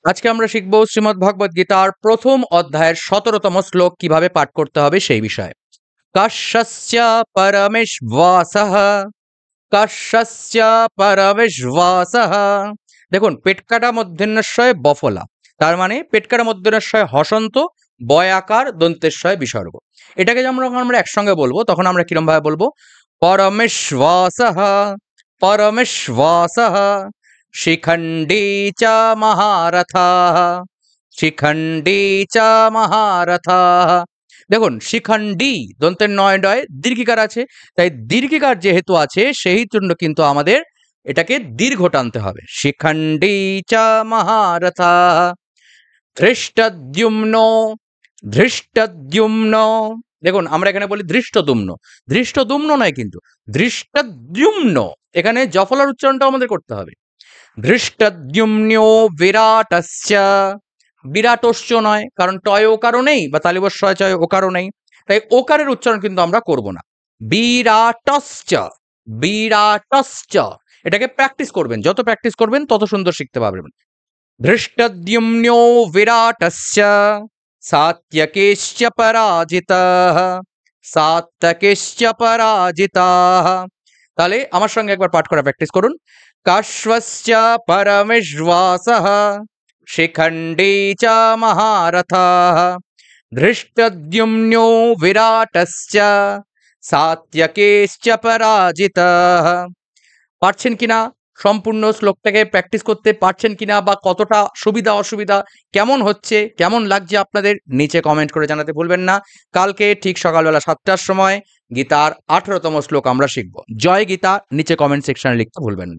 আজকে আমরা শিখব শ্রীমদ্ ভগবদ গীতার প্রথম অধ্যায়ের ১৭তম শ্লোক কিভাবে পাঠ করতে হবে সেই বিষয়ে। কস্যস্য পরমেশ্বসঃ, কস্যস্য পরমেশ্বসঃ। দেখুন, পেটকাটা মূর্ধন্যস্বয় বফলা, তার মানে পেটকাটা মূর্ধন্যস্বয় হসন্ত, বয়াকার দন্তেশ্বয় বিসর্গ। এটাকে যখন আমরা একসঙ্গে বলবো তখন আমরা কিরম ভাবে বলবো? পরমেশ্বসঃ, পরমেশ্বসঃ, শিখণ্ডী চ মহারথাঃ, শিখণ্ডী চ মহারথাঃ। দেখুন, শিখণ্ডী দন্তের নয় ডয় দীর্ঘিকার আছে, তাই দীর্ঘিকার যেহেতু আছে সেই জন্য কিন্তু আমাদের এটাকে দীর্ঘ টানতে হবে। শিখণ্ডী চ মহারথাঃ, ধৃষ্টদ্যুম্ন, ধৃষ্টদ্যুম্ন। দেখুন, আমরা এখানে বলি ধৃষ্টদ্যুম্ন, ধৃষ্টদ্যুম্ন নয় কিন্তু ধৃষ্টদ্যুম্ন। এখানে জফলার উচ্চারণটা আমাদের করতে হবে। ধৃষ্টদ্যুম্নো বিরাটস্য, বিরাটস্য নয়, কারণ টয় ওকারও নেই বা তালিবস্বয় চয় ওকারও নেই, তাই ওকারের উচ্চারণ কিন্তু আমরা করব না। বিরাটস্য, বিরাটস্য। এটাকে প্র্যাকটিস করবেন, যত প্র্যাকটিস করবেন তত সুন্দর শিখতে পারবেন। ধৃষ্টদ্যুম্নো বিরাটস্য, সাত্যকেশ্চ পরাজিতঃ, সাত্যকেশ্চ পরাজিতঃ। তাহলে আমার সঙ্গে একবার পাঠ করা প্র্যাকটিস করুন। কাশ্বস্য পরমেশ্বসঃ, শিখণ্ডী চ মহারথাঃ, ধৃষ্টদ্যুম্নো বিরাটস্য, সাত্যকেশ্চ পরাজিতঃ। পারছেন কিনা সম্পূর্ণ শ্লোকটাকে প্র্যাকটিস করতে পারছেন কিনা, বা কতটা সুবিধা অসুবিধা কেমন হচ্ছে, কেমন লাগছে আপনাদের, নিচে কমেন্ট করে জানাতে ভুলবেন না। কালকে ঠিক সকালবেলা ৭টার সময় গীতার ১৮তম শ্লোক আমরা শিখব। জয় গীতা নিচে কমেন্ট সেকশনে লিখতে ভুলবেন না।